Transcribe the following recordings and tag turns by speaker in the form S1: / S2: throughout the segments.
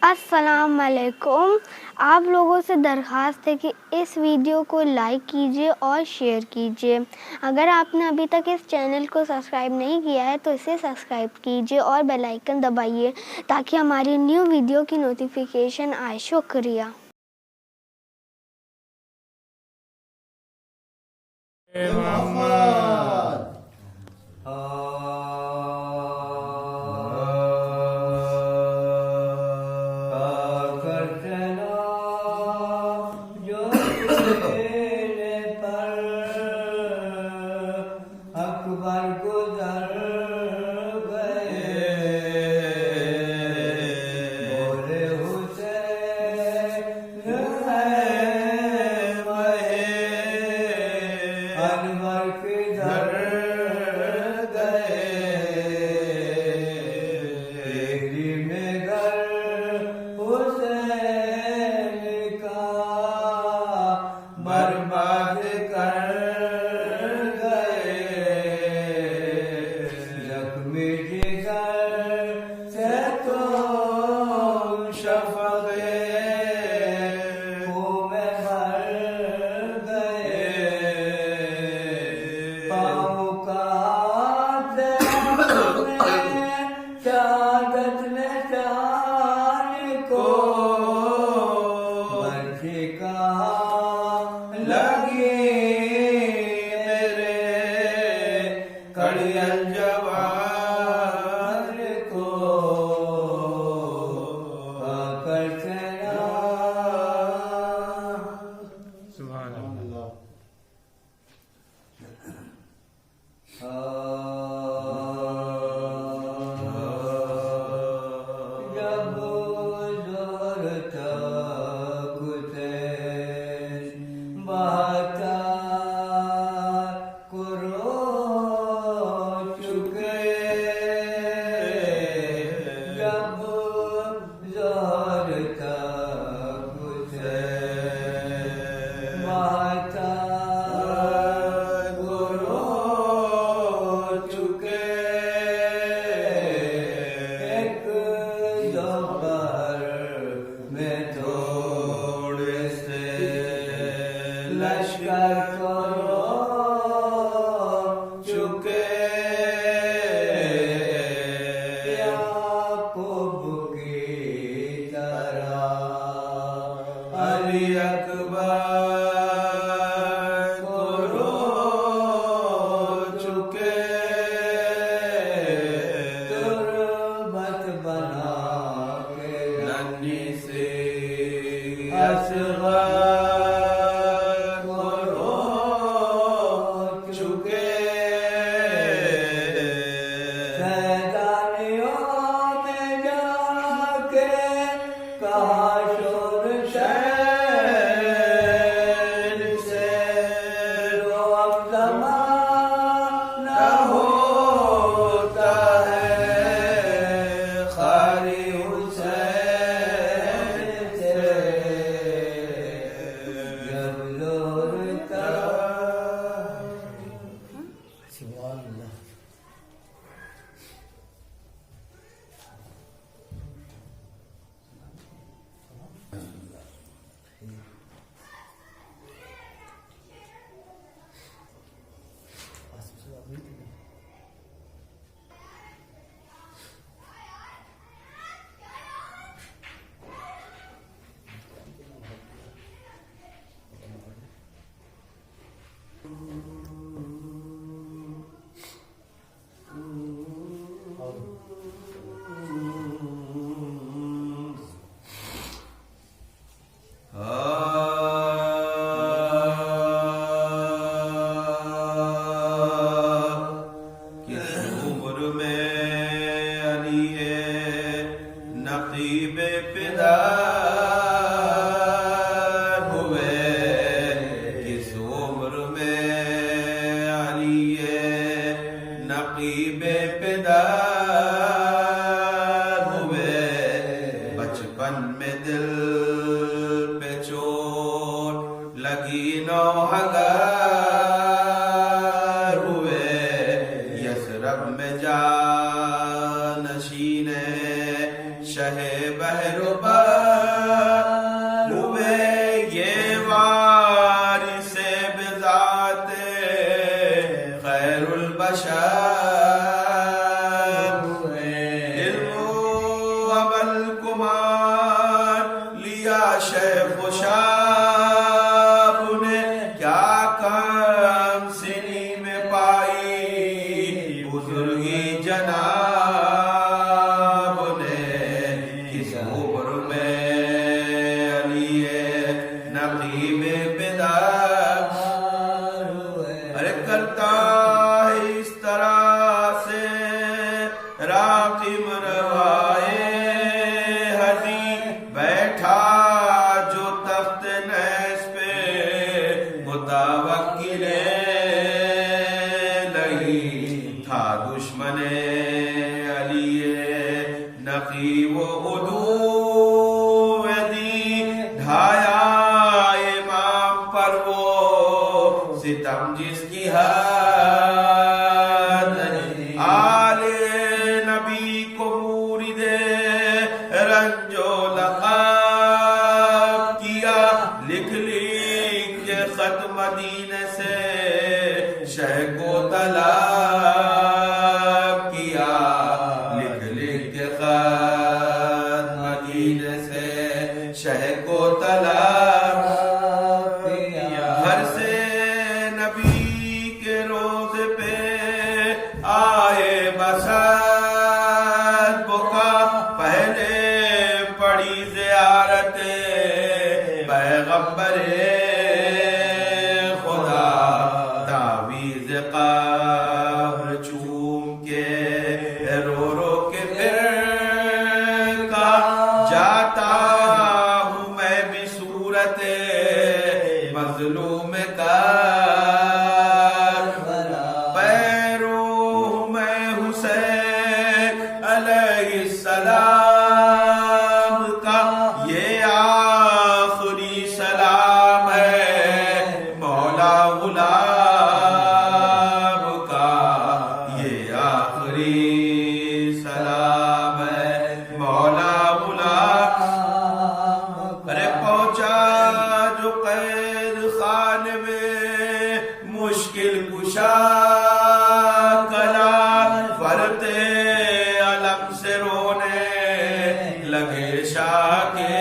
S1: السلام علیکم. آپ لوگوں سے درخواست ہے کہ اس ویڈیو کو لائک کیجیے اور شیئر کیجیے. اگر آپ نے ابھی تک اس چینل کو سبسکرائب نہیں کیا ہے تو اسے سبسکرائب کیجیے اور بیل آئیکن دبائیے تاکہ ہماری نیو ویڈیو کی نوٹیفیکیشن آئے. شکریہ.
S2: شہ بحر بر ہوئے یہ وارث بذات خیر البشر ہوئے علم و عمل کمار لیا شیخ و شاب نے کیا کام سنی میں پائی بزرگی جناب نے کس عمر میں علی نقیب بدار ارے کرتا ہے اس طرح سے راقم روائے ہدی بیٹھا جو تخت نیس پہ متوکل لئی تھا دشمن علی نقی و عدو دی ڈھایا امام پر وہ ستم جس کی حد آل نبی کو مورد رنج و لقب کیا لکھ کے خط مدینے سے شہ کو طلب کیا لکھ کے خط مدینے سے شہ کو طلب کیا گھر سے نبی کے روز پہ آئے بسر بکا پہلے پڑی زیارت پیغمبر خدا تعویذ قبر چوم کے رو رو کے پھر کا جاتا ہوں میں بھی صورت مظلوم کا پیرو میں حسین علیہ السلام کا یہ آخری سلام ہے مولا غلام کا یہ آخری سلام ہے مولا غلام ارے پہنچا جو قید خانے میں مشکل کشا کلا فرتے علم سے رونے لگے شاہ کے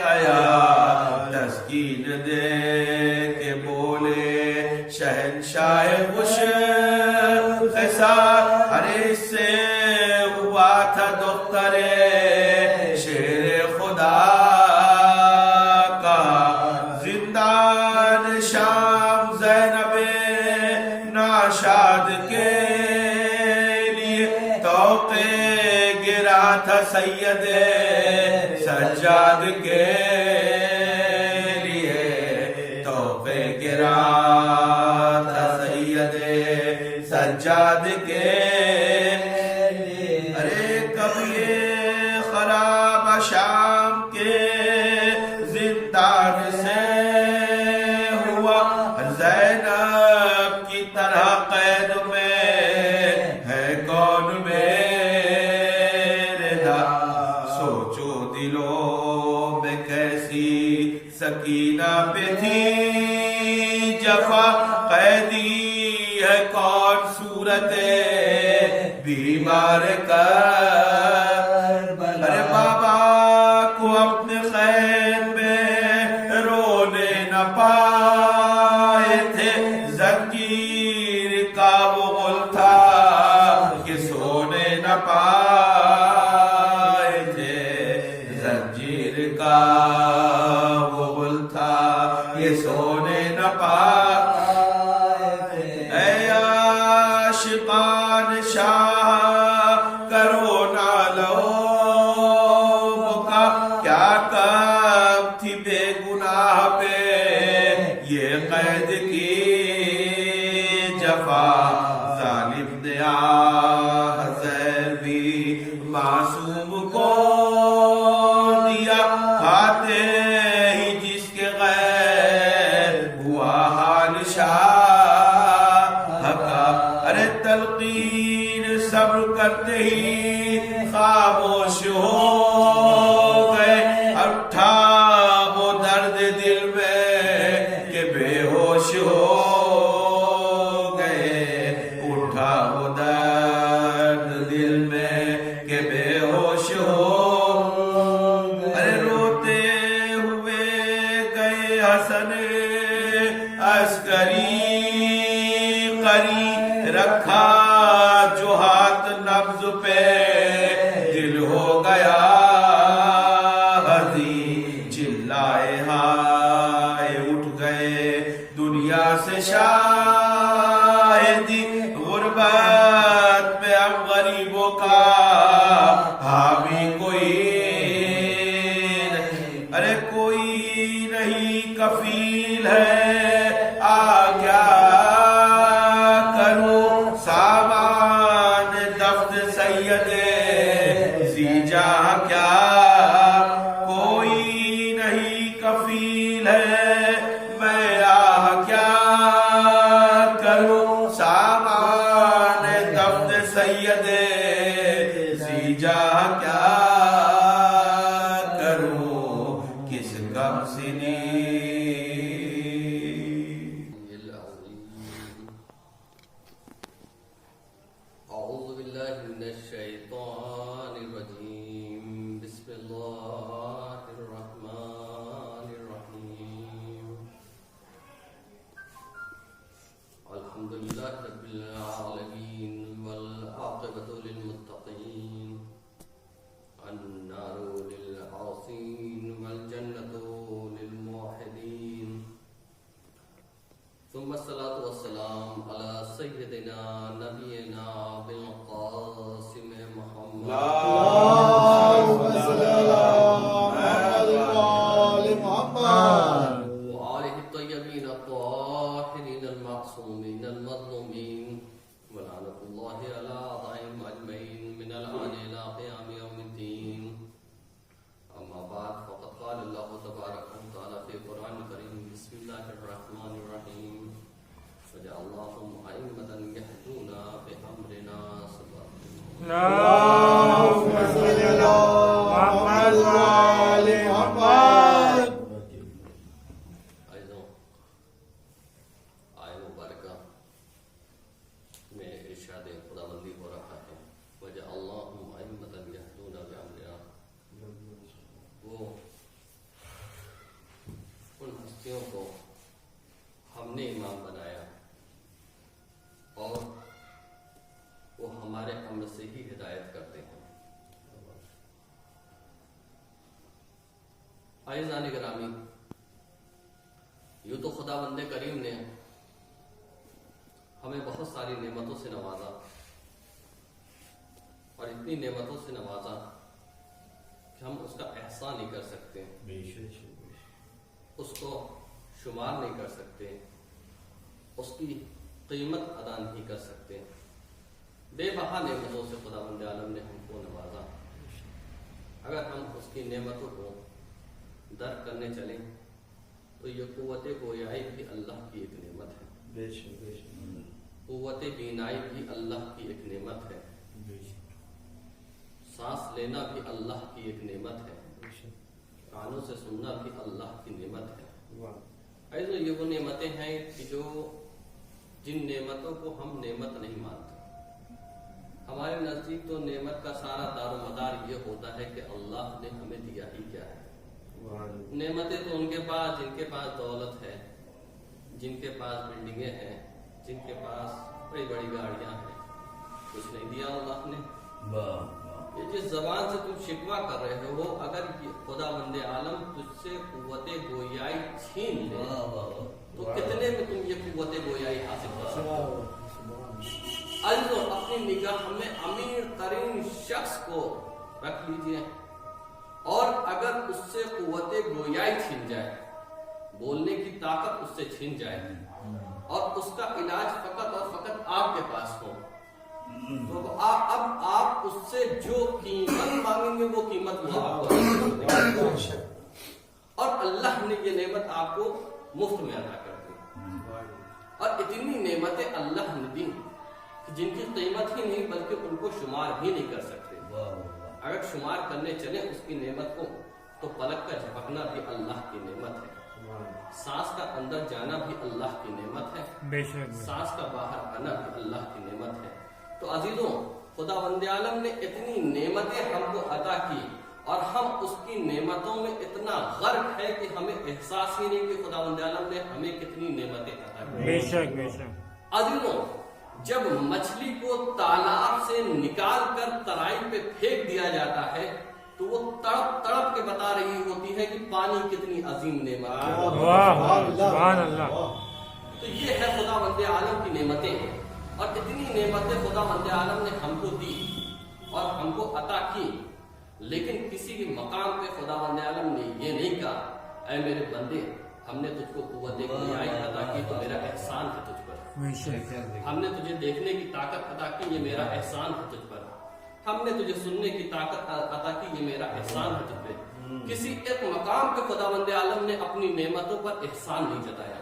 S2: آیا تسکین دے کے بولے شہنشاہ خوش خسار ارے اس سے ہوا تھا دختر شیر خدا کا زندان شام زینب ناشاد کے لیے توقع گرا تھا سید سجاد کے لیے توقع گرا تھا سید سجاد کے ارے کب یہ خراب شام کے زندان سے ہوا زینب کی طرح قید میں ہے کون میرے نام سوچو دلوں میں کیسی سکینہ پہ تھی جفا قیدی ہے کون صورت بیمار کر ارے بابا کو اپنے خیر میں رونے نہ پائے تھے زنجیر کا وہ غل تھا کہ سونے نہ پائے تھے زنجیر کا وہ غل تھا کہ سونے نہ پائے اے عاشقان شاہ کرو نہ لو بکا کیا کام تھی بے گناہ پہ یہ قید کی جفا ظالم نے زہر بھی معصوم کو دیا کھاتے ہی جس کے غیر ہوا حال شاہ کا ارے تلقین صبر کرتے ہی خاموش ہو رکھا جو ہاتھ نبض پہ دل ہو گیا ہزی، چلائے ہائے اٹھ گئے دنیا سے شاہدی، غربت پہ اب غریبوں کا حامی کوئی نہیں، ارے کوئی نہیں کفیل ہے، آ کیا کروں سامان دفن سید ذی جہاں، کیا کوئی نہیں کفیل ہے، میں آہ کیا کروں سامان دفن سید ذی جہاں، کیا کروں کس غم سنی۔
S3: أعوذ بالله من الشيطان الرجيم، بسم الله الرحمن الرحيم، الحمد لله رب العالمين، والعاقبة للمتقين، النار للعاصين والجنة للموحدين، ثم الصلاة والسلام على سيدنا نبينا بالقاسم محمد وآله الطيبين الطاهرين المعصومين المظلومين، ولعنة الله على أعدائهم أجمعين من الآن إلى قيام يوم الدين. أما بعد، فقد قال الله تبارك وتعالى في القرآن الكريم، بسم الله الرحمن الرحيم، فجعلناهم أئمة يهدون بأمرنا صبرا.
S4: اللهم صل على محمد وآل محمد.
S3: عزیزوں، آئے مبارکہ میں ارشاد خداوندی ہو رہا ہے، وجعلناهم أئمة يهدون بأمرنا. وہ ان ہستیوں کو ہم نے امام بنایا اور وہ ہمارے امر سے ہی ہدایت کرتے ہیں. عزیزان گرامی، یوں تو خداوند کریم نے ہمیں بہت ساری نعمتوں سے نوازا، اور اتنی نعمتوں سے نوازا کہ ہم اس کا احسان نہیں کر سکتے، اس کو شمار نہیں کر سکتے، اس کی قیمت ادا نہیں کر سکتے. بے بہا نعمتوں سے خداوند عالم نے ہم کو نوازا. اگر ہم اس کی نعمتوں کو درک کرنے چلیں تو یہ قوت گویائی بھی اللہ کی ایک نعمت ہے، قوت بینائی بھی اللہ کی ایک نعمت ہے، سانس لینا بھی اللہ کی ایک نعمت ہے، کانوں سے سننا بھی اللہ کی نعمت ہے. ایسے یہ وہ نعمتیں ہیں کہ جن نعمتوں کو ہم نعمت نہیں مانتے. ہمارے نزدیک تو نعمت کا سارا دار و مدار یہ ہوتا ہے کہ اللہ نے ہمیں دیا ہی کیا ہے. نعمتیں تو ان کے پاس جن کے پاس دولت ہے، جن کے پاس بلڈنگیں ہیں، جن کے پاس بڑی بڑی گاڑیاں ہیں. کچھ نہیں دیا اللہ نے. یہ جس زبان سے تم شکوہ کر رہے ہو، اگر خداوند عالم تجھ سے قوت گویائی چھین لے تو کتنے میں تم یہ قوت گویائی حاصل کر سکتے ہو. عزیزوں، اپنی نگاہ میں امیر ترین شخص کو رکھ لیجئے، اور اگر اس سے قوت گویائی چھن جائے، بولنے کی طاقت اس سے چھن جائے، اور اس کا علاج فقط اور فقط آپ کے پاس ہو، تو اب آپ اس سے جو قیمت مانگیں گے وہ قیمت وہ آپ کو دے گا. اور اللہ نے یہ نعمت آپ کو مفت میں عطا کر دی. اور اتنی نعمتیں اللہ نے دی جن کی قیمت ہی نہیں بلکہ ان کو شمار بھی نہیں کر سکتے. اگر شمار کرنے چلیں اس کی نعمت کو تو پلک کا جھپکنا بھی اللہ کی نعمت ہے، سانس کا اندر جانا بھی اللہ کی نعمت ہے، سانس کا باہر آنا بھی اللہ کی نعمت ہے. تو عزیزوں، خداوند عالم نے اتنی نعمتیں ہم کو عطا کی اور ہم اس کی نعمتوں میں اتنا غرق ہے کہ ہمیں احساس ہی نہیں کہ خداوند عالم نے ہمیں کتنی نعمتیں عطا کی.
S4: بے شک بے شک.
S3: عزیزوں، جب مچھلی کو تالاب سے نکال کر ترائی پہ پھینک دیا جاتا ہے تو وہ تڑپ تڑپ کے بتا رہی ہوتی ہے کہ پانی کتنی عظیم نعمت ہے.
S4: سبحان اللہ.
S3: تو یہ ہے خدا بند عالم کی نعمتیں، اور اتنی نعمتیں خدا بند عالم نے ہم کو دی اور ہم کو عطا کی، لیکن کسی بھی مقام پہ خدا بند عالم نے یہ نہیں کہا اے میرے بندے ہم نے تجھ کو قوت دیکھنے عطا کی تو میرا احسان ہے تجھ پر، ہم نے تجھے دیکھنے کی طاقت عطا کی یہ میرا احسان ہے تجھ پر، ہم نے تجھے سننے کی طاقت عطا کی یہ میرا احسان ہے تجھ پہ. کسی ایک مقام پہ خدا بند عالم نے اپنی نعمتوں پر احسان نہیں جتایا،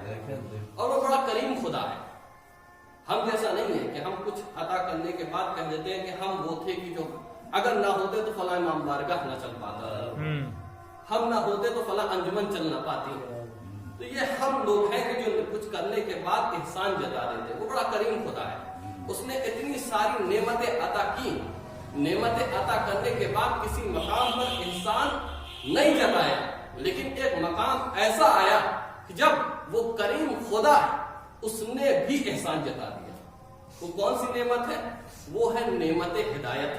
S3: اور وہ بڑا کریم خدا ہے. ہم جیسا نہیں ہے کہ ہم کچھ عطا کرنے کے بعد کہہ دیتے ہیں کہ ہم وہ تھے کہ جو اگر نہ ہوتے تو فلاں امام بارگاہ نہ چل پاتا، ہم نہ ہوتے تو فلاں انجمن چل نہ پاتی. تو یہ ہم لوگ ہیں کہ جو کچھ کرنے کے بعد احسان جتا دیتے. وہ بڑا کریم خدا ہے، اس نے اتنی ساری نعمتیں عطا کی، نعمتیں عطا کرنے کے بعد کسی مقام پر احسان نہیں جتایا، لیکن ایک مقام ایسا آیا کہ جب وہ کریم خدا اس نے بھی احسان جتا دیا. وہ کون سی نعمت ہے؟ وہ ہے نعمت ہدایت.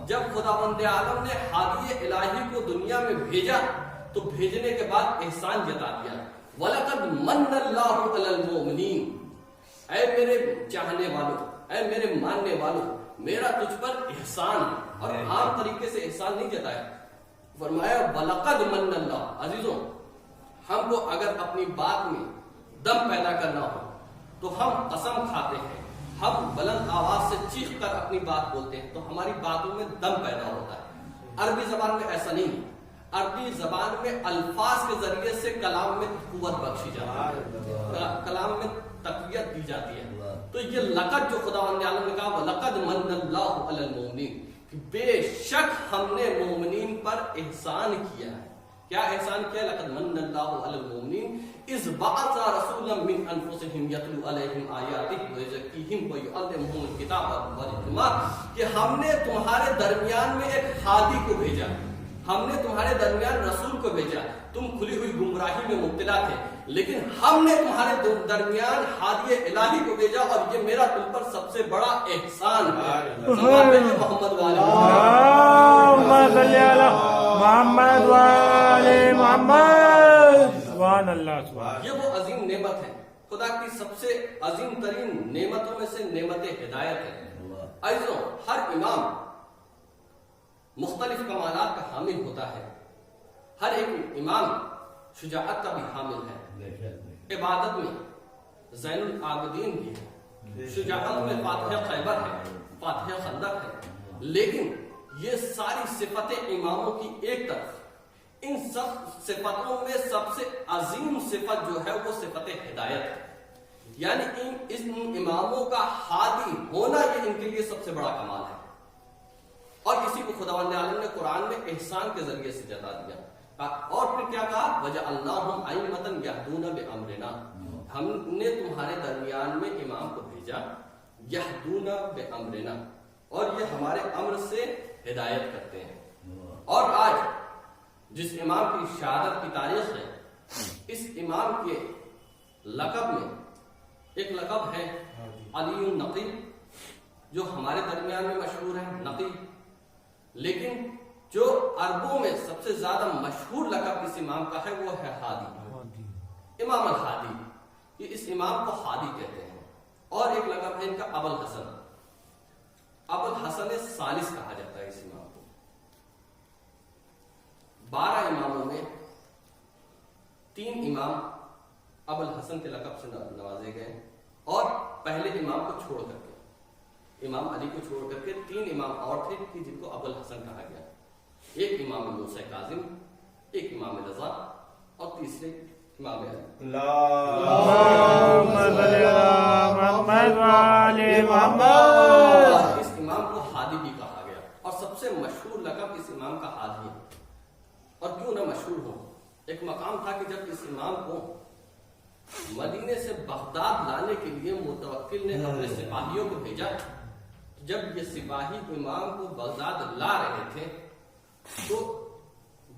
S3: جب خدا بند عالم نے ہادی الہی کو دنیا میں بھیجا تو بھیجنے کے بعد احسان جتا دیا. وَلَقَدْ مَنَّ اللَّهُ عَلَى الْمُؤْمِنِينَ، اے میرے چاہنے والوں، اے میرے ماننے والوں، میرا تجھ پر احسان ہے. اور عام طریقے سے احسان نہیں جتایا، فرمایا وَلَقَدْ مَنَّ اللَّهُ. عزیزوں، ہم کو اگر اپنی بات میں دم پیدا کرنا ہو تو ہم قسم کھاتے ہیں، ہم بلند آواز سے چیخ کر اپنی بات بولتے ہیں تو ہماری باتوں میں دم پیدا ہوتا ہے. عربی زبان میں ایسا نہیں ہے. عربی زبان میں الفاظ کے ذریعے سے کلام میں قوت بخشی جاتی ہے، کلام میں تقویت دی جاتی ہے. تو یہ لقد جو خدا عالم نے کہا وَلَقَدْ مَنَّ اللَّهُ عَلَى الْمُؤْمِنِينَ، بے شک ہم نے مومنین پر احسان کیا ہے. کیا احسان کیا؟ لقد من اللہ علی المؤمنین اذ بعث رسولا من انفسهم یتلو علیہم آیاتہ ویزکیہم ویعلمہم الکتاب والحکمہ، کہ ہم نے تمہارے درمیان میں ایک ہادی کو بھیجا، ہم نے تمہارے درمیان رسول کو بھیجا. تم کھلی ہوئی گمراہی میں مبتلا تھے، لیکن ہم نے تمہارے درمیان ہادی الہی کو بھیجا، اور یہ میرا تم پر سب سے بڑا احسان ہے. محمد
S4: محمد والے محمد. سبحان اللہ.
S3: یہ وہ عظیم نعمت ہے، خدا کی سب سے عظیم ترین نعمتوں میں سے نعمت ہدایت ہے. عزیزوں، ہر امام مختلف کمالات کا حامل ہوتا ہے، ہر ایک امام شجاعت کا بھی حامل ہے. عبادت میں زین العابدین بھی ہے، شجاعت میں فاتح خیبر ہے، فاتح خندق ہے. لیکن یہ ساری صفتیں اماموں کی ایک طرف، ان سب صفتوں میں سب سے عظیم صفت جو ہے وہ صفت ہدایت ہے. یعنی ان اماموں کا ہادی ہونا یہ ان کے لیے سب سے بڑا کمال ہے. اور اسی کو خداوند عالم نے قرآن میں احسان کے ذریعے سے جتا دیا. اور پھر کیا کہا؟ وَجَعَلْنَاهُمْ أَئِمَّةً يَهْدُونَ بِأَمْرِنَا، ہم نے تمہارے درمیان میں امام کو بھیجا، يَهْدُونَ بِأَمْرِنَا، اور یہ ہمارے امر سے ہدایت کرتے ہیں. اور آج جس امام کی شہادت کی تاریخ ہے، اس امام کے لقب میں ایک لقب ہے علی النقی، جو ہمارے درمیان میں مشہور ہے نقی. لیکن جو عربوں میں سب سے زیادہ مشہور لقب اس امام کا ہے وہ ہے ہادی، امام الہادی. یہ اس امام کو ہادی کہتے ہیں. اور ایک لقب ہے ان کا ابو الحسن، ابو الحسن ثالث کہا جاتا ہے اس امام کو. 12 اماموں میں 3 امام ابو الحسن کے لقب سے نوازے گئے، اور پہلے امام کو چھوڑ کر کے، امام علی کو چھوڑ کر کے 3 امام اور تھے کہ جن کو ابو الحسن کہا گیا. ایک امام موسیٰ کاظم، ایک امام رضا، اور تیسرے امام علی. اس امام کو ہادی بھی کہا گیا، اور سب سے مشہور لقب اس امام کا ہادی ہے. اور کیوں نہ مشہور ہو، ایک مقام تھا کہ جب اس امام کو مدینے سے بغداد لانے کے لیے متوکل نے اپنے سپاہیوں کو بھیجا. جب یہ سپاہی امام کو بغداد لا رہے تھے تو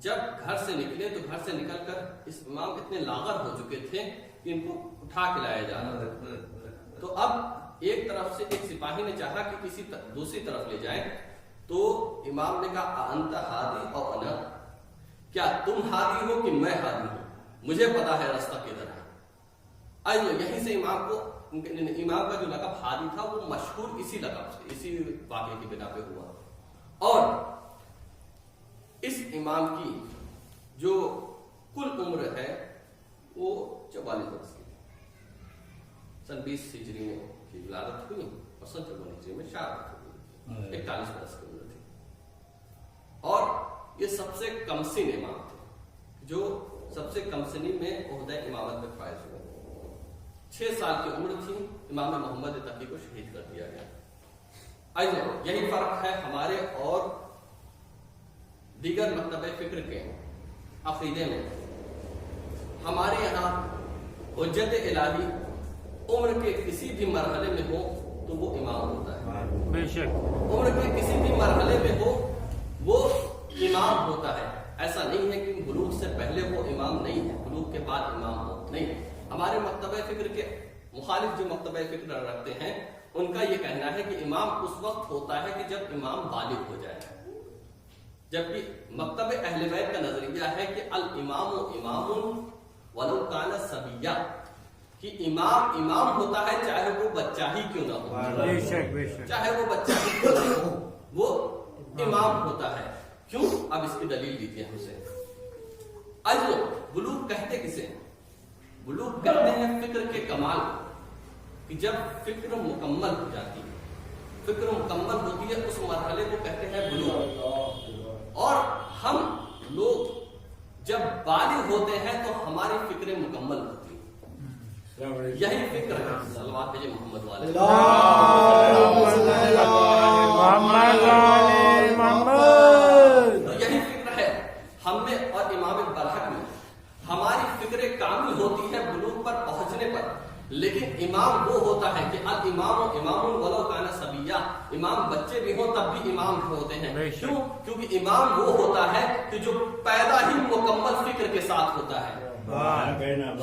S3: جب گھر سے نکلے تو گھر سے نکل کر اس امام اتنے لاغر ہو چکے تھے کہ ان کو اٹھا کے لایا جا رہا تھا. تو اب ایک طرف سے ایک سپاہی نے چاہا کہ کسی دوسری طرف لے جائیں تو امام نے کہا انت ہادی اور انا، کیا تم ہادی ہو کہ میں ہادی ہوں؟ مجھے پتا ہے راستہ کدھر ہے۔ آئیے یہیں سے امام کا جو لقب ہادی تھا وہ مشہور اسی لقب سے، اسی واقعے کی بنا پہ ہوا۔ اور اس امام کی جو کل عمر ہے وہ 44 برس کی، سن 20 ہجری میں کی ولادت ہوئی اور سن 54 ہجری میں شہادت ہوئی، 41 برس کی عمر تھی۔ اور یہ سب سے کم سن امام تھے جو سب سے کم سنی میں عہدہ امامت میں فائز ہوئے۔ 6 سال کی عمر تھی، امام محمد تقی کو شہید کر دیا گیا۔ آئیے یہی فرق ہے ہمارے اور دیگر مکتب فکر کے عقیدے میں۔ ہمارے یہاں حجت الہی عمر کے کسی بھی مرحلے میں ہو تو وہ امام ہوتا ہے،
S4: بے شک
S3: عمر کے کسی بھی مرحلے میں ہو وہ امام ہوتا ہے۔ ایسا نہیں ہے کہ بلوغ سے پہلے وہ امام نہیں ہے، بلوغ کے بعد امام ہو، نہیں۔ ہمارے مکتبہ فکر کے مخالف جو مکتبہ فکر رکھتے ہیں ان کا یہ کہنا ہے کہ امام اس وقت ہوتا ہے کہ جب امام بالغ ہو جائے، جبکہ مکتب اہل بیت کا نظریہ ہے کہ الامام امام ولو کان صبیہ، کہ امام ہوتا ہے چاہے وہ بچہ ہی کیوں نہ ہو،
S4: بے شک بے شک
S3: چاہے وہ بچہ ہی کیوں نہ ہو، وہ امام ہوتا ہے۔ کیوں؟ اب اس کی دلیل دیجیے ہم سے۔ اجل بلوغ کہتے کسے؟ بلوغ کہتے ہیں فکر کے کمال کو، کہ جب فکر مکمل ہو جاتی ہے، فکر مکمل ہوتی ہے اس مرحلے کو کہتے ہیں بلوغ۔ اور ہم لوگ جب بالغ ہوتے ہیں تو ہماری فکریں مکمل ہوتی ہیں، یہی فکر ہے صلوات بھیجے محمد والے تو یہی فکر ہے ہم میں اور امام برحق میں۔ ہماری فکر کامل ہوتی ہے بلوغ پر پہنچنے پر، لیکن امام وہ ہوتا ہے کہ الامام امام ولو کان صبیہ، امام بچے بھی ہوں تب بھی امام ہوتے ہیں۔ کیوں؟ کیونکہ امام وہ ہوتا ہے کہ جو پیدا ہی مکمل فکر کے ساتھ ہوتا ہے۔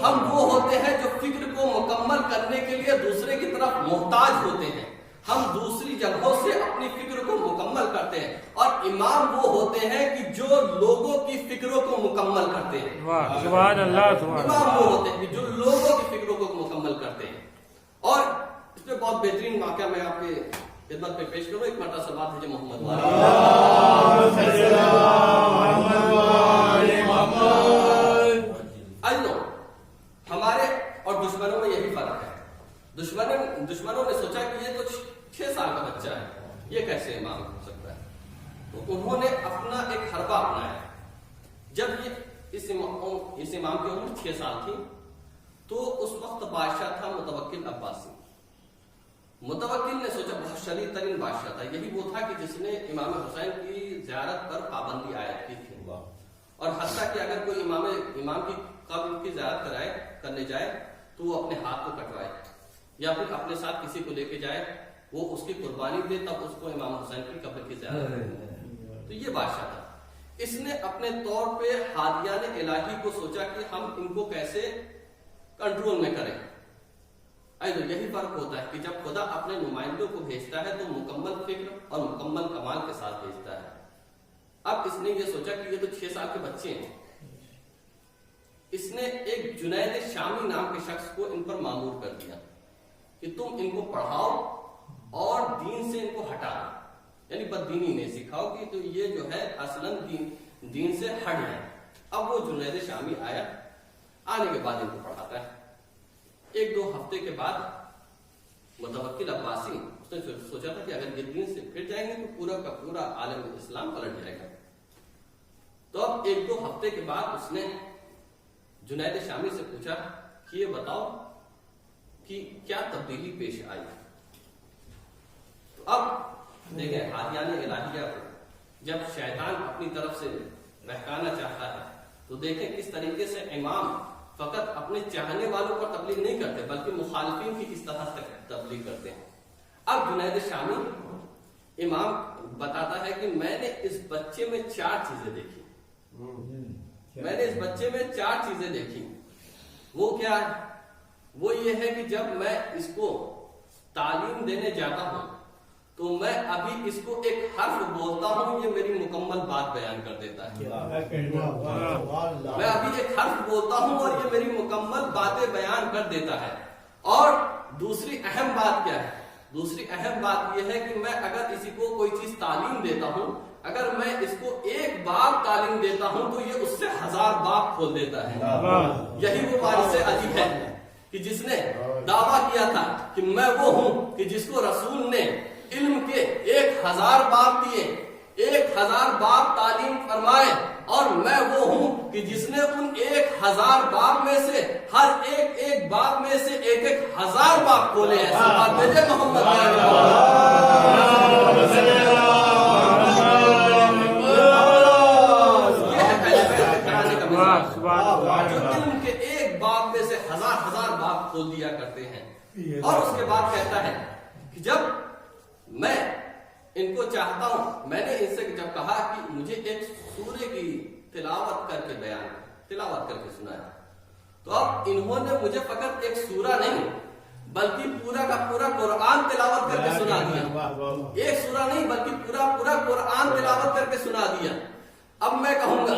S3: ہم وہ ہوتے ہیں جو فکر کو مکمل کرنے کے لیے دوسرے کی طرف محتاج ہوتے ہیں، ہم دوسری جگہوں سے اپنی فکر کو مکمل کرتے ہیں، اور امام وہ ہوتے ہیں کہ جو لوگوں کی فکروں کو مکمل کرتے ہیں۔
S4: سبحان اللہ سبحان
S3: امام
S4: اللہ۔
S3: وہ ہوتے ہیں کہ جو لوگوں کی فکروں کو مکمل کرتے ہیں۔ اور اس میں بہت بہترین واقعہ میں آپ کی خدمت میں پیش کروں، ایک مرتبہ صلوات بھیجے محمد ہمارے اور دشمنوں میں یہی فرق ہے۔ دشمنوں نے سوچا کہ یہ تو 6 سال کا بچہ ہے، یہ کیسے امام ہو سکتا ہے؟ تو انہوں نے اپنا ایک حربہ اپنایا۔ جب یہ اس امام کی عمر 6 سال تھی تو اس وقت بادشاہ تھا متوکل عباسی۔ متوکل نے سوچا، بہت شدید ترین بادشاہ تھا، یہی وہ تھا کہ جس نے امام حسین کی زیارت پر پابندی عائد کی تھی، اور حتیٰ کہ اگر کوئی امام کی قبر کی زیارت کرنے جائے تو وہ اپنے ہاتھ کو کٹوائے، یا پھر اپنے ساتھ کسی کو لے کے جائے، وہ اس کی قربانی دے تب اس کو امام حسین کی قبر کی زیارت کرے۔ تو یہ بادشاہ تھا، اس نے اپنے طور پہ ہادیان الہی کو سوچا کہ ہم ان کو کیسے کنٹرول میں کریں۔ یہی فرق ہوتا ہے کہ جب خدا اپنے نمائندوں کو بھیجتا ہے تو مکمل فکر اور مکمل کمال کے ساتھ بھیجتا ہے۔ اب اس نے یہ سوچا کہ یہ تو 6 سال کے بچے ہیں، اس نے ایک جنید شامی نام کے شخص کو ان پر مامور کر دیا کہ تم ان کو پڑھاؤ اور دین سے ان کو ہٹا دو، یعنی بددینی نہیں سکھاؤ کہ تو یہ جو ہے اصلاً دین سے ہٹ جائے۔ اب وہ جنید شامی آیا، آنے کے بعد ان کو پڑھاتا ہے۔ 1-2 ہفتے کے بعد متوکل عباسی اس نے سوچا تھا کہ اگر یہ دین سے پھر جائیں گے تو پورا کا پورا عالم اسلام پلٹ جائے گا۔ تو اب 1-2 ہفتے کے بعد اس نے جنید شامی سے پوچھا کہ یہ بتاؤ کہ کیا تبدیلی پیش آئی۔ تو اب دیکھیں ہادیان الہیہ کو جب شیطان اپنی طرف سے بہکانا چاہتا ہے تو دیکھیں کس طریقے سے امام فقط اپنے چاہنے والوں پر تبلیغ نہیں کرتے بلکہ مخالفین کی کس طرح سے تبلیغ کرتے ہیں۔ اب جنید شامی امام بتاتا ہے کہ میں نے اس بچے میں 4 چیزیں دیکھی، میں نے اس بچے میں 4 چیزیں دیکھی۔ وہ کیا ہے؟ وہ یہ ہے کہ جب میں اس کو تعلیم دینے جاتا ہوں تو میں ابھی اس کو ایک حرف بولتا ہوں، یہ میری مکمل بات بیان کر دیتا ہے۔ میں ابھی ایک حرف بولتا ہوں اور یہ میری مکمل باتیں بیان کر دیتا ہے۔ اور دوسری اہم بات کیا ہے؟ دوسری اہم بات یہ ہے کہ میں اگر کسی کو کوئی چیز تعلیم دیتا ہوں، اگر میں اس کو ایک باب تعلیم دیتا ہوں تو یہ اس سے 1000 باب کھول دیتا ہے۔ یہی وہ وارث عجیب ہے کہ جس نے دعویٰ کیا تھا کہ میں وہ ہوں کہ جس کو رسول نے علم کے 1000 باب دیے، 1000 باب تعلیم فرمائے، اور میں وہ ہوں کہ جس نے ان 1000 باب میں سے ہر ایک باب میں سے 1000 باب کھولے ہیں۔ سبحان اللہ محمد جو علم کے ایک باب میں سے 1000 باب کھول دیا کرتے ہیں۔ اور اس کے بعد کہتا ہے کہ جب میں ان کو چاہتا ہوں، میں نے ان سے جب کہا کہ مجھے ایک سورے کی تلاوت کر کے سنایا، تو اب انہوں نے مجھے فقط ایک سورہ نہیں بلکہ پورا کا پورا قرآن تلاوت کر کے سنا دیا۔ ایک سورہ نہیں بلکہ پورا قرآن تلاوت کر کے سنا دیا۔ اب میں کہوں گا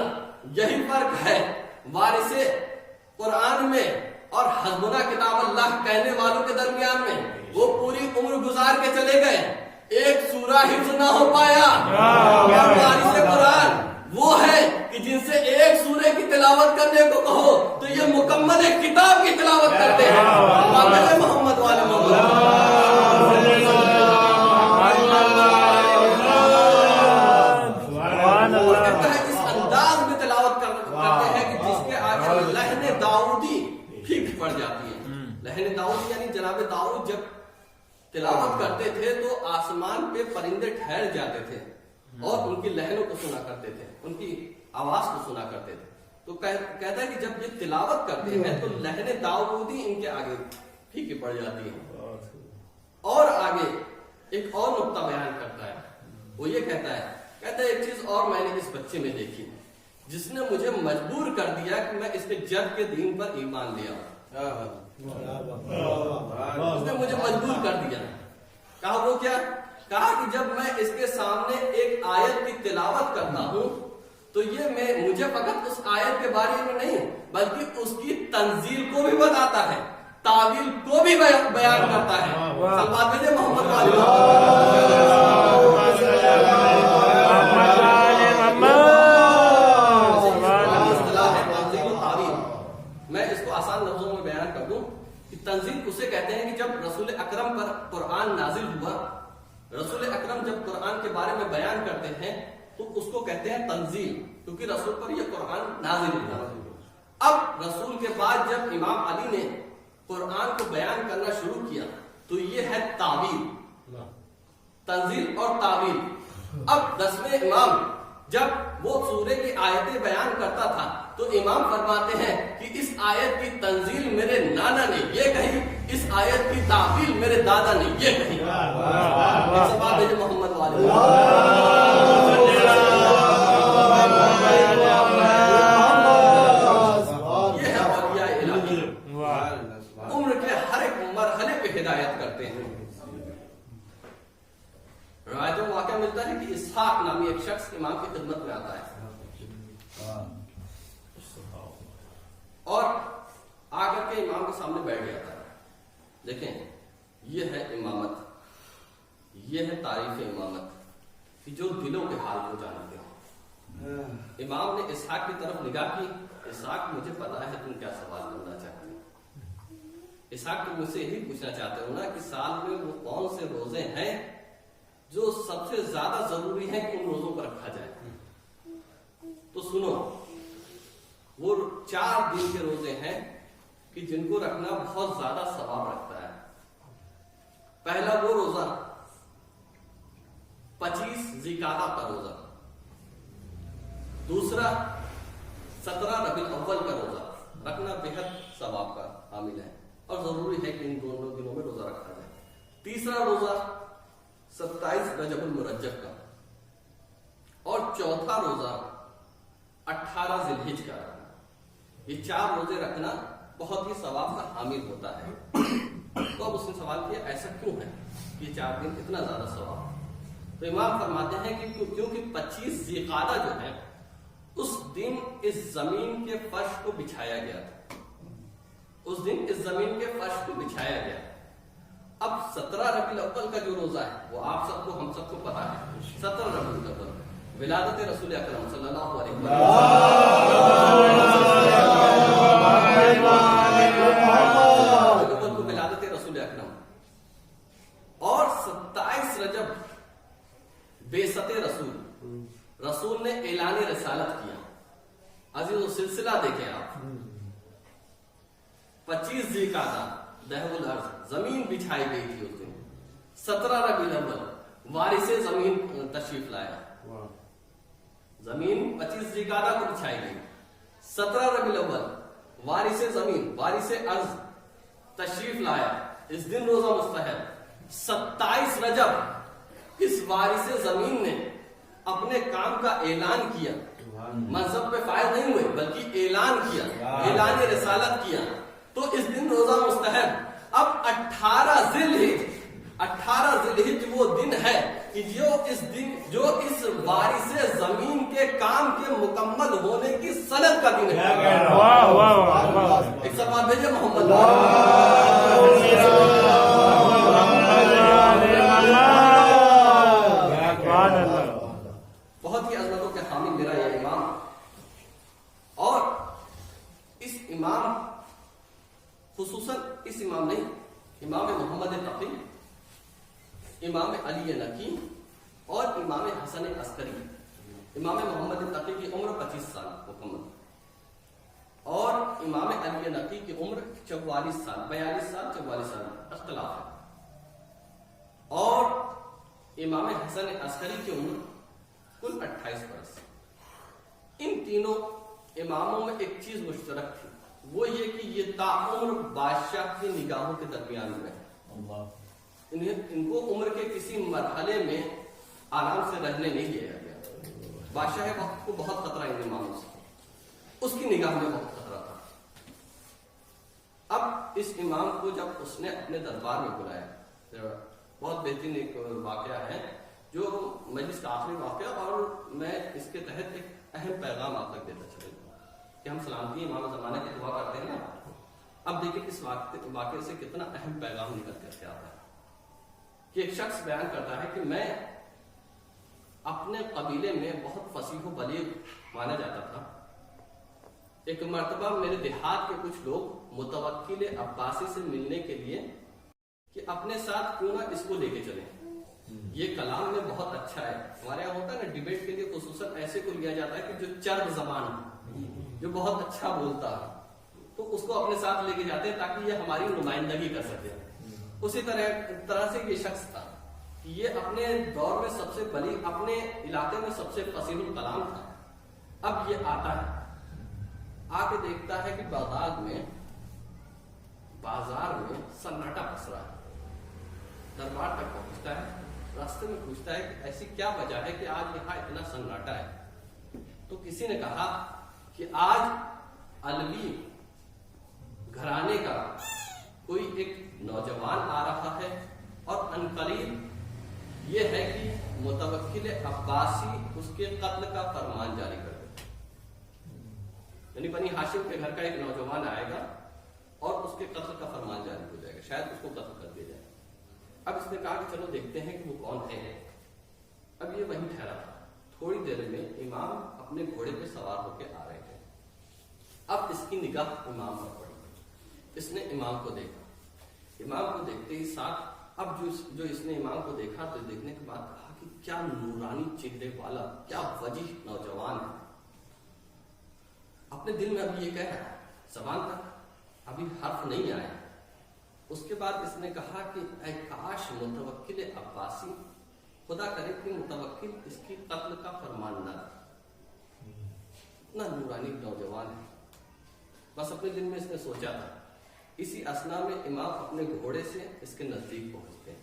S3: یہی فرق ہے وارث قرآن میں اور حسبنا کتاب اللہ کہنے والوں کے درمیان میں۔ وہ پوری عمر گزار کے چلے گئے، ایک سورہ حفظ نہ ہو پایا۔ وارث قرآن وہ ہے کہ جن سے ایک سورے کی تلاوت کرنے کو کہو تو یہ مکمل ایک کتاب کی تلاوت کرتے ہیں۔ محمد والے اس انداز میں تلاوت کرتے ہیں کہ جس کے آگے لہن داؤدی پھیک پڑ جاتی ہے۔ لہن داؤدی یعنی جناب داؤد جب تلاوت کرتے تھے تو آسمان پہ پرندے ٹھہر جاتے تھے اور ان کی لہنوں کو سنا کرتے تھے، ان کی آواز کو سنا کرتے تھے۔ تو کہتا ہے کہ جب یہ تلاوت کرتے ہیں تو لہن داؤدی ان کے آگے پھیکی پڑ جاتی ہے۔ اور آگے ایک اور نقطہ بیان کرتا ہے، وہ یہ کہتا ہے ایک چیز اور میں نے اس بچے میں دیکھی جس نے مجھے مجبور کر دیا کہ میں اس کے جد کے دین پر ایمان لیا۔ اس نے مجھے مجبور کر دیا۔ کہا وہ کیا؟ کہا کہ جب میں اس کے سامنے ایک آیت کی تلاوت کرتا ہوں تو یہ مجھے فقط اس آیت کے بارے میں نہیں بلکہ اس کی تنزیل کو بھی بتاتا ہے، تعویل کو بھی بیان کرتا ہے۔ محمد میں اس کو آسان لفظوں میں بیان کر دوں کہ تنزیل اسے کہتے ہیں کہ جب رسول اکرم پر قرآن نازل ہوا، رسول اکرم جب قرآن کے بارے میں بیان کرتے ہیں تو اس کو کہتے ہیں تنزیل، کیونکہ رسول پر یہ قرآن نازل ہوا۔ اب رسول کے بعد جب امام علی نے قرآن کو بیان کرنا شروع کیا تو یہ ہے تعویل، تنزیل اور تعویل۔ اب 10ویں امام جب وہ سورے کی آیتیں بیان کرتا تھا تو امام فرماتے ہیں کہ اس آیت کی تنزیل میرے نانا نے یہ کہی، اس آیت کی تعویل میرے دادا نے یہ کہی۔ محمد والے یہ ہے اولیاء الہی، عمر کے ہر ایک مرحلے پہ ہدایت کرتے ہیں۔ روایتوں میں واقعہ ملتا ہے کہ اسحاق نامی ایک شخص امام کی خدمت میں آتا ہے اور آ کر کے امام کے سامنے بیٹھ جاتا ہے۔ دیکھیں یہ ہے امامت، یہ ہے تعریف امامت کہ جو دلوں کے حال کو جانتے ہو۔ امام نے اسحاق کی طرف نگاہ کی، اسحاق مجھے پتا ہے تم کیا سوال کرنا چاہتے ہو۔ اسحاق تم مجھ سے یہی پوچھنا چاہتے ہو نا کہ سال میں وہ کون سے روزے ہیں جو سب سے زیادہ ضروری ہے کہ ان روزوں پر رکھا جائے؟ تو سنو، وہ 4 دن کے روزے ہیں کہ جن کو رکھنا بہت زیادہ ثواب رکھتا ہے۔ پہلا وہ روزہ 25 ذی-القعدہ کا روزہ، دوسرا 17 ربیع الاول کا روزہ رکھنا بہت ثواب کا حامل ہے اور ضروری ہے کہ ان دونوں دنوں میں روزہ رکھا جائے۔ تیسرا روزہ 27 رجب المرجب کا، اور چوتھا روزہ 18 ذی الحجہ کا۔ یہ 4 روزے رکھنا بہت ہی ثواب کا حامل ہوتا ہے۔ تو اب اس نے سوال کیا ایسا کیوں ہے کہ 4 دن اتنا زیادہ ثواب؟ تو امام فرماتے ہیں کہ کیونکہ 25 ذی القعدہ جو ہے اس دن اس زمین کے فرش کو بچھایا گیا تھا، اس دن اس زمین کے فرش کو بچھایا گیا۔ اب 17 ربیع الاول کا جو روزہ ہے وہ آپ سب کو ہم سب کو پتا ہے، 17 ربیع الاول ولادت رسول اکرم صلی اللہ علیہ وسلم کو ولادت رسول اکرم، اور 27 رجب بعثت رسول، رسول نے اعلان رسالت کیا۔ عزیز و سلسلہ دیکھیں آپ، 25 ذی القعدہ دہو الارض، زمین بچھائی گئی تھی اس دن، 17 ربیع الاول وارث زمین تشریف لایا، زمین 25 ذی القعدہ کو بچھائی گئی، 17 ربیع الاول وارث زمین وارث ارض تشریف لایا، اس دن روزہ مستحب۔ 27 رجب اس وارث زمین نے اپنے کام کا اعلان کیا، مذہب پہ فائز نہیں ہوئے بلکہ اعلان کیا، اعلان رسالت کیا، تو اس دن روزہ مستحب۔ اب 18 ذی الحج وہ دن ہے کہ جو اس وارث زمین کے کام کے مکمل ہونے کی سند کا دن ہے۔
S4: واہ واہ واہ،
S3: ایک سب بھیجے محمد، بہت ہی عظمتوں کے حامی میرا یہ امام، اور اس امام خصوصاً اس امام نہیں، امام محمد تقی، امام علی نقی اور امام حسن عسکری۔ امام محمد تقی کی عمر 25 سال مکمل، اور امام علی نقی کی عمر 44 سال، 42 سال 44 سال اختلاف ہے، اور امام حسن عسکری کی عمر کل 28 برس۔ ان تینوں اماموں میں ایک چیز مشترک تھی، وہ یہ کہ یہ تاعمر بادشاہ کی نگاہوں کے درمیان میں، ان کو عمر کے کسی مرحلے میں آرام سے رہنے نہیں دیا گیا۔ بادشاہ وقت کو بہت خطرہ ان اماموں سے، اس کی نگاہ میں بہت خطرہ تھا۔ اب اس امام کو جب اس نے اپنے دربار میں بلایا، بہت بہترین ایک واقعہ ہے جو مجلس کا آخری واقعہ، اور میں اس کے تحت ایک اہم پیغام آپ تک دیتا چلوں کہ ہم سلامتی امام زمانہ کی دعا کرتے ہیں نا، اب دیکھیں اس واقعے سے کتنا اہم پیغام نکل کر کے آتا ہے کہ ایک شخص بیان کرتا ہے کہ میں اپنے قبیلے میں بہت فصیح و بلیغ مانا جاتا تھا، ایک مرتبہ میرے دیہات کے کچھ لوگ متوکل عباسی سے ملنے کے لیے کہ اپنے ساتھ کیوں نہ اس کو لے کے چلیں، یہ کلام میں بہت اچھا ہے۔ ہمارے یہاں ہوتا ہے نا ڈیبیٹ کے لیے خصوصاً ایسے کو لیا جاتا ہے کہ جو چرب زبان، جو بہت اچھا بولتا ہے، تو اس کو اپنے ساتھ لے کے جاتے ہیں تاکہ یہ ہماری نمائندگی کر سکے۔ اسی طرح سے یہ شخص تھا کہ یہ اپنے دور میں سب سے بلیغ، اپنے علاقے میں سب سے فصیح الکلام تھا۔ اب یہ آتا ہے، آ کے دیکھتا ہے کہ بغداد میں بازار میں سناٹا پس رہا ہے، دربار تک پہنچتا ہے، راستے میں پوچھتا ہے کہ ایسی کیا وجہ ہے کہ آج یہاں اتنا سناٹا ہے؟ تو کسی نے کہا کہ آج علوی گھرانے کا کوئی ایک نوجوان آ رہا ہے، اور عنقریب یہ ہے کہ متوکل عباسی اس کے قتل کا فرمان جاری کر دے، یعنی بنی ہاشم کے گھر کا ایک نوجوان آئے گا اور اس کے قتل کا فرمان جاری ہو جائے گا، شاید اس کو قتل کر دیا جائے۔ اب اس نے کہا کہ چلو دیکھتے ہیں کہ وہ کون ہے۔ اب یہ وہیں ٹھہرا تھا، تھوڑی دیر میں امام اپنے گھوڑے پہ سوار ہو کے آ رہے تھے۔ اب اس کی نگاہ امام پر پڑی، اس نے امام کو دیکھا، امام کو دیکھتے ہی ساتھ اب جو اس نے امام کو دیکھا تو دیکھنے کے بعد کہا کہ کیا نورانی چہرے والا، کیا وجیح نوجوان ہے۔ اپنے دل میں ابھی یہ کہہ رہا ہے، زبان تک ابھی حرف نہیں آیا۔ اس کے بعد اس نے کہا کہ اے کاش متوکل عباسی، خدا کرے کہ متوکل اس کی قتل کا فرمان نہ دے، اتنا نورانی نوجوان ہے۔ بس اپنے دل میں اس نے سوچا تھا۔ اسی اسنا میں امام اپنے گھوڑے سے اس کے نزدیک پہنچتے ہیں۔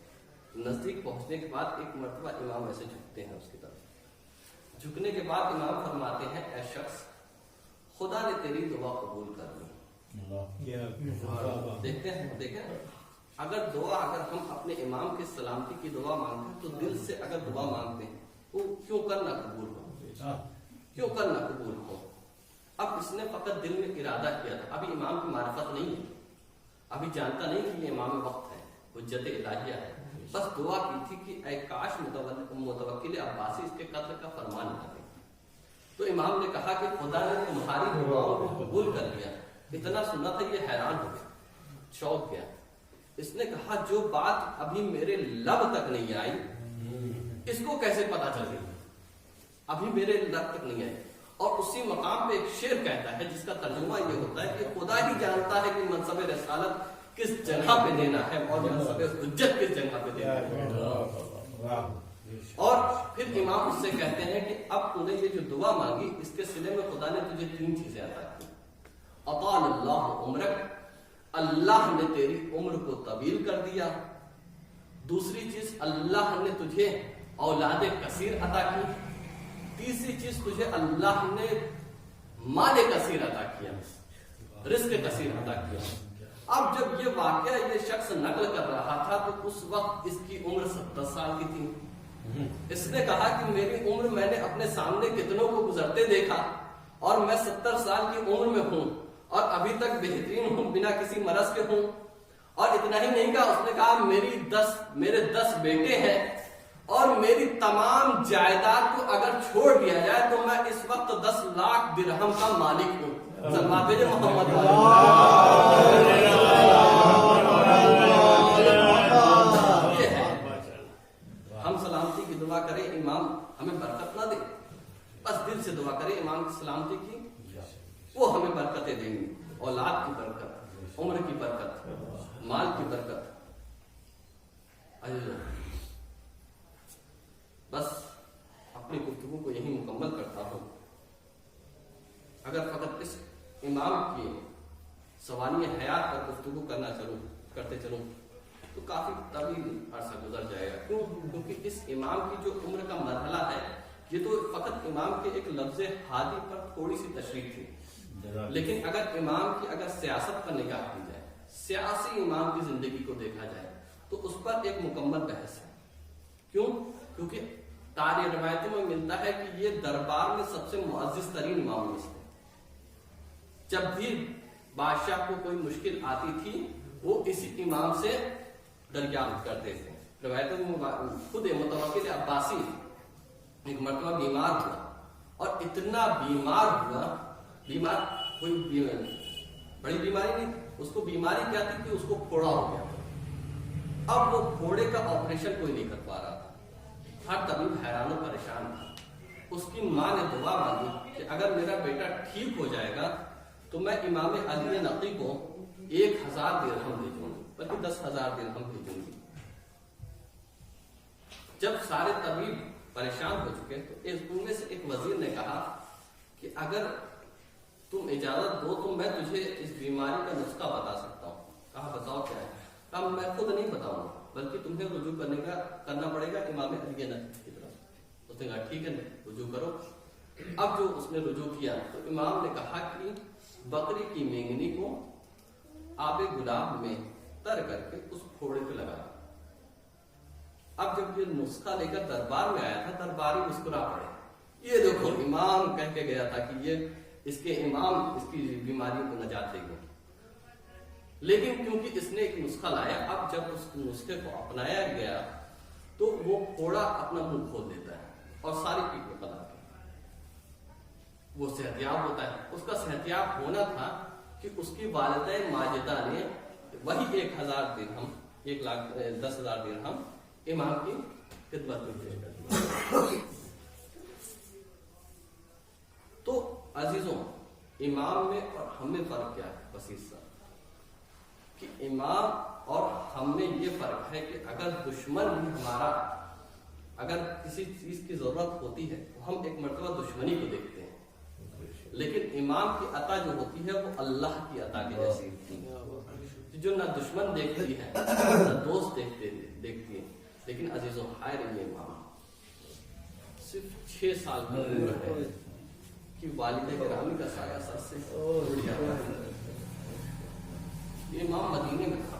S3: نزدیک پہنچنے کے بعد ایک مرتبہ امام ایسے جھکتے ہیں اس کی طرف، جھکنے کے بعد امام فرماتے ہیں اے شخص، خدا نے تیری دعا قبول کر لی۔ دیکھتے ہیں اگر دعا اگر ہم اپنے امام کی سلامتی کی دعا مانگتے ہیں تو دل سے اگر دعا مانگتے ہیں وہ کیوں کرنا قبول ہو، کیوں کرنا قبول ہو؟ اب اس نے فقط دل میں ارادہ کیا تھا، ابھی امام کی معرفت نہیں ہے، ابھی جانتا نہیں کہ یہ امام وقت ہے، حجت الہیہ ہے، بس دعا کی تھی کہ اے کاش متوکل عباسی اس کے قتل کا فرمان نہ دے۔ تو امام نے کہا کہ خدا نے تمہاری دعاؤں کو قبول کر لیا۔ اتنا سنا تھا یہ حیران ہو گیا، چونک گیا۔ اس نے کہا جو بات ابھی میرے لب تک نہیں آئی اس کو کیسے پتا چل گئی؟ ابھی میرے لب تک نہیں آئی۔ اور اسی مقام پہ ایک شعر کہتا ہے جس کا ترجمہ یہ ہوتا ہے کہ خدا ہی جانتا ہے کہ منصب رسالت کس جگہ پہ دینا ہے اور منصب حجت کس جگہ پہ دینا ہے۔ اور پھر امام اس سے کہتے ہیں کہ اب تو نے یہ جو دعا مانگی اس کے صلے میں خدا نے تجھے 3 چیزیں عطا کی۔ اطال اللہ عمرک، اللہ نے تیری عمر کو طویل کر دیا۔ دوسری چیز اللہ نے تجھے اولاد کثیر عطا کی۔ تیسری چیز تجھے اللہ نے مال کثیر عطا کیا، رزق کثیر عطا کیا۔ اب جب یہ واقعہ یہ شخص نقل کر رہا تھا تو اس وقت اس کی عمر 70 سال کی تھی۔ اس نے کہا کہ میری عمر میں نے اپنے سامنے کتنوں کو گزرتے دیکھا اور میں 70 سال کی عمر میں ہوں اور ابھی تک بہترین ہوں، بنا کسی مرض کے ہوں۔ اور اتنا ہی نہیں کہا، اس نے کہا میرے 10 بیٹے ہیں اور میری تمام جائیداد کو اگر چھوڑ دیا جائے تو میں اس وقت 10 لاکھ درہم کا مالک ہوں۔ محمد ہم سلامتی کی دعا کریں امام ہمیں برکت نہ دے، بس دل سے دعا کریں امام کی سلامتی کی، وہ ہمیں برکتیں دیں گی، اولاد کی برکت، عمر کی برکت، مال کی برکت۔ بس اپنی گفتگو کو یہی مکمل کرتا ہوں۔ اگر فقط اس امام کی سوانح حیات پر گفتگو کرتے چلوں تو کافی طویل عرصہ گزر جائے گا۔ کیوں؟ کیونکہ اس امام کی جو عمر کا مرحلہ ہے یہ تو فقط امام کے ایک لفظ ہادی پر تھوڑی سی تشریح تھی، لیکن اگر امام کی سیاست پر نگاہ کی جائے، سیاسی امام کی زندگی کو دیکھا جائے تو اس پر ایک مکمل بحث ہے۔ کیوں؟ کیونکہ تاریخ روایتوں میں ملتا ہے کہ یہ دربار میں سب سے معزز ترین امام میں سے، جب بھی بادشاہ کو کوئی مشکل آتی تھی وہ اسی امام سے دریافت کرتے تھے۔ روایتوں میں خود متوکل عباسی ایک مرتبہ بیمار ہوا اور اتنا بیمار ہوا، کوئی بڑی بیماری نہیں، اس کو بیماری کیا تھی کہ اس کو پھوڑا ہو گیا۔ اب وہ پھوڑے کا آپریشن کوئی نہیں کر پا رہا تھا، ہر طبیب حیران و پریشان تھا۔ اس کی ماں نے دعا مانگی کہ اگر میرا بیٹا ٹھیک ہو جائے گا تو میں امام علی نقی کو 1000 درہم بھیجوں گی، بلکہ 10,000 درہم بھیجوں گی۔ جب سارے طبیب پریشان ہو چکے تو ان میں سے ایک وزیر نے کہا کہ اگر تم اجازت دو تو میں تجھے اس بیماری کا نسخہ بتا سکتا ہوں۔ کہا بتاؤ کیا ہے؟ کہا میں خود نہیں بتاؤں گا بلکہ تمہیں رجوع کرنا پڑے گا امام علی نقی کی طرف۔ اس نے کہا ٹھیک ہے رجوع کرو۔ اب جو اس نے رجوع کیا تو امام نے کہا کہ بکری کی مینگنی کو آب گلاب میں تر کر کے اس پھوڑے پہ لگا۔ اب جب یہ نسخہ لے کر دربار میں آیا تھا درباری مسکرا پڑے، یہ دیکھو امام کہہ کے گیا تھا کہ یہ اس کے امام اس کی بیماری کو نجات دے گے، لیکن کیونکہ اس نے ایک نسخہ لایا، اب جب اس نسخے کو اپنایا گیا تو وہ پھوڑا اپنا منہ کھول دیتا ہے اور ساری پیٹ میں پلا کے وہ صحتیاب ہوتا ہے۔ اس کا صحتیاب ہونا تھا کہ اس کی والدہ ماجدہ نے وہی 1000 درہم 10,000 درہم امام کی خدمت میں پیش کر دیا۔ تو عزیزوں امام میں اور ہم میں فرق کیا ہے؟ بس اس کہ امام اور ہم میں یہ فرق ہے کہ اگر دشمن بھی ہمارا اگر کسی چیز کی ضرورت ہوتی ہے تو ہم ایک مرتبہ دشمنی کو دیکھتے ہیں، لیکن امام کی عطا جو ہوتی ہے وہ اللہ کی عطا کی جیسی ہوتی ہے، جو نہ دشمن دیکھتی ہے نہ دوست دیکھتی ہے۔ لیکن عزیزوں خیر یہ امام صرف 6 سال کی عمر ہے کہ والد گرامی کا سایہ سر سے اڑ جاتا ہے۔ یہ امام مدینے میں تھا،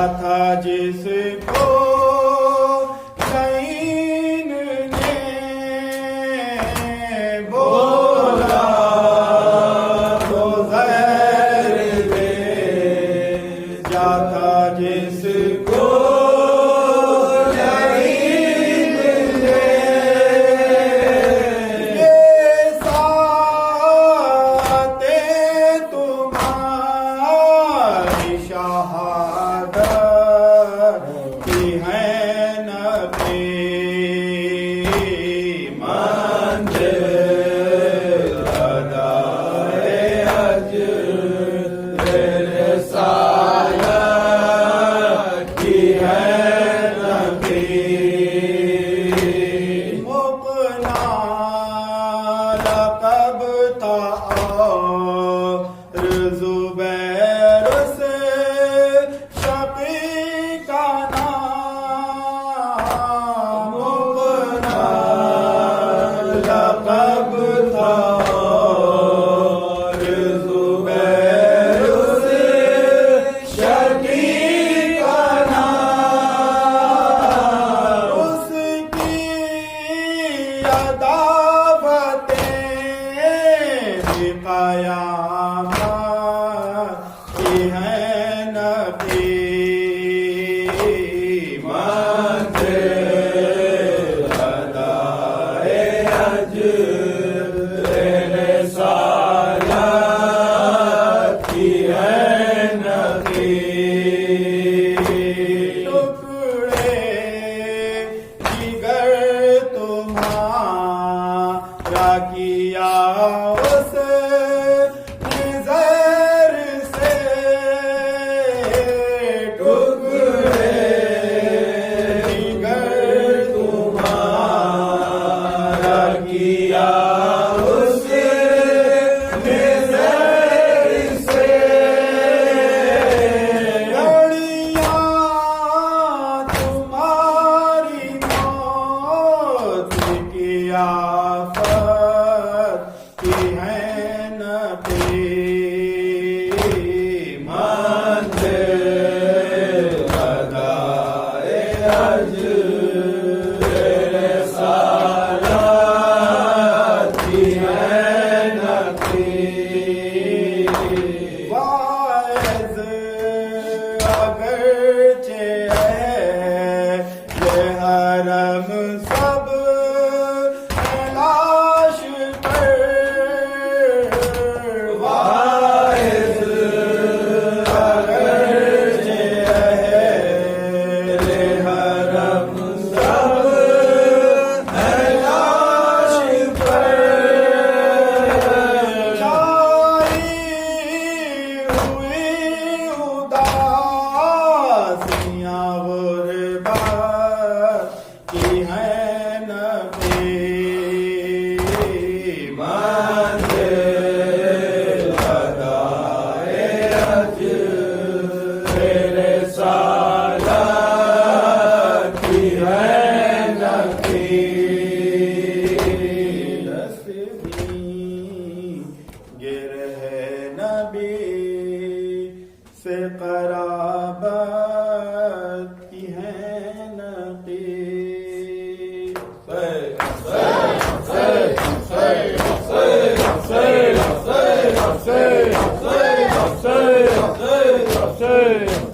S5: کیا تھا جس کو شعین نے بولا تو غیر دے جاتا جس کو شعین نے یہ ساتھ تمہاری شہادت کی ہے نبی منزل ادائے اجر رسالت کی ہے نبی مقنا لقب تھا اور زبیر سے شقی کا نام مقنا لقب تھا اور زبیر سے شقی کا نام اس کی عداوتیں بھی قیامت کی ہیں نبی منزل ادائے اجر رسالت کی ہے نبی ٹکڑے جگر تمہارا کیا اس نظر سے ٹکڑے جگر تمہارا کیا اس نظر سے لڑیاں تمہاری موت کی آفت کی ہیں نبی منزل ادائے اجر رسالت کی ہے نبی واعظ اگرچہ ہے یہ حرم سب لاش پر واعظ اگرچہ ہے یہ حرم سب لاش پر چھائی ہوئی اداسیاں غربت کی ہیں نبی منزل ادائے اجر رسالت کی ہے نبی تسبیح گرہ نبی سے قرابت کی ہے نبی